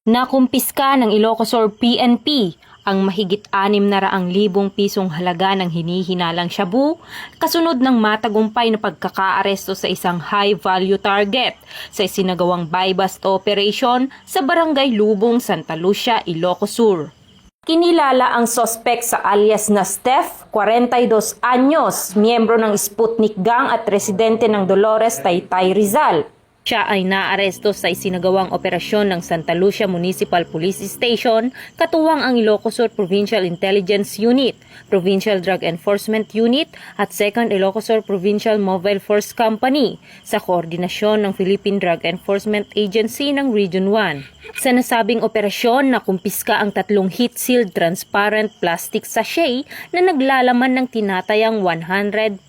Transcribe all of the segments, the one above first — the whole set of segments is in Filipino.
Nakumpiska ng Ilocos Sur PNP ang mahigit 600,000 pisong halaga ng hinihinalang shabu kasunod ng matagumpay na pagkakaaresto sa isang high-value target sa isinagawang buy-bust operation sa Barangay Lubong, Santa Lucia, Ilocos Sur. Kinilala ang sospek sa alias na Steph, 42 anyos, miyembro ng Sputnik Gang at residente ng Dolores, Taytay, Rizal. Siya ay naaresto sa isinagawang operasyon ng Santa Lucia Municipal Police Station, katuwang ang Ilocos Sur Provincial Intelligence Unit, Provincial Drug Enforcement Unit at 2nd Ilocos Sur Provincial Mobile Force Company sa koordinasyon ng Philippine Drug Enforcement Agency ng Region 1. Sa nasabing operasyon, nakumpiska ang 3 heat-sealed transparent plastic sachet na naglalaman ng tinatayang 100.94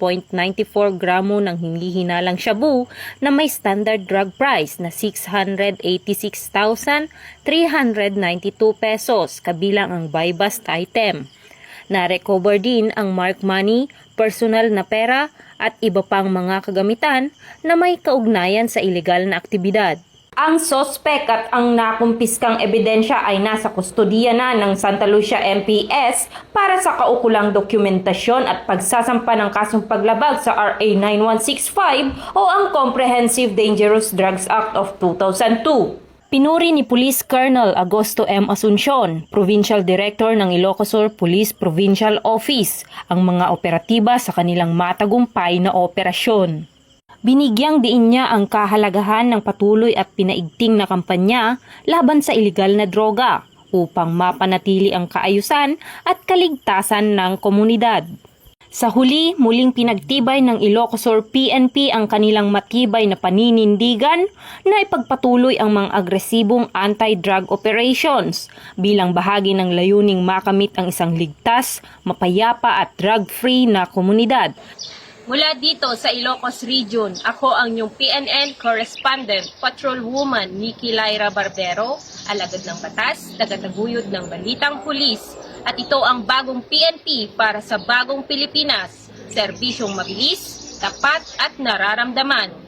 gramo ng hinihinalang shabu na may standard drug price na 686,392 pesos kabilang ang buy-bust item. Na-recover din ang mark money, personal na pera at iba pang mga kagamitan na may kaugnayan sa ilegal na aktibidad. Ang sospek at ang nakumpiskang ebidensya ay nasa kustodiya na ng Santa Lucia MPS para sa kaukulang dokumentasyon at pagsasampa ng kasong paglabag sa RA 9165 o ang Comprehensive Dangerous Drugs Act of 2002. Pinuri ni Police Colonel Agosto M. Asuncion, Provincial Director ng Ilocos Sur Police Provincial Office, ang mga operatiba sa kanilang matagumpay na operasyon. Binigyang diin niya ang kahalagahan ng patuloy at pinaigting na kampanya laban sa ilegal na droga upang mapanatili ang kaayusan at kaligtasan ng komunidad. Sa huli, muling pinagtibay ng Ilocos Sur PNP ang kanilang matibay na paninindigan na ipagpatuloy ang mga agresibong anti-drug operations bilang bahagi ng layuning makamit ang isang ligtas, mapayapa at drug-free na komunidad. Mula dito sa Ilocos Region, ako ang inyong PNN Correspondent, Patrolwoman Nikki Lyra Barbero, alagad ng batas, tagataguyod ng balitang pulis. At ito ang bagong PNP para sa bagong Pilipinas, serbisyong mabilis, tapat at nararamdaman.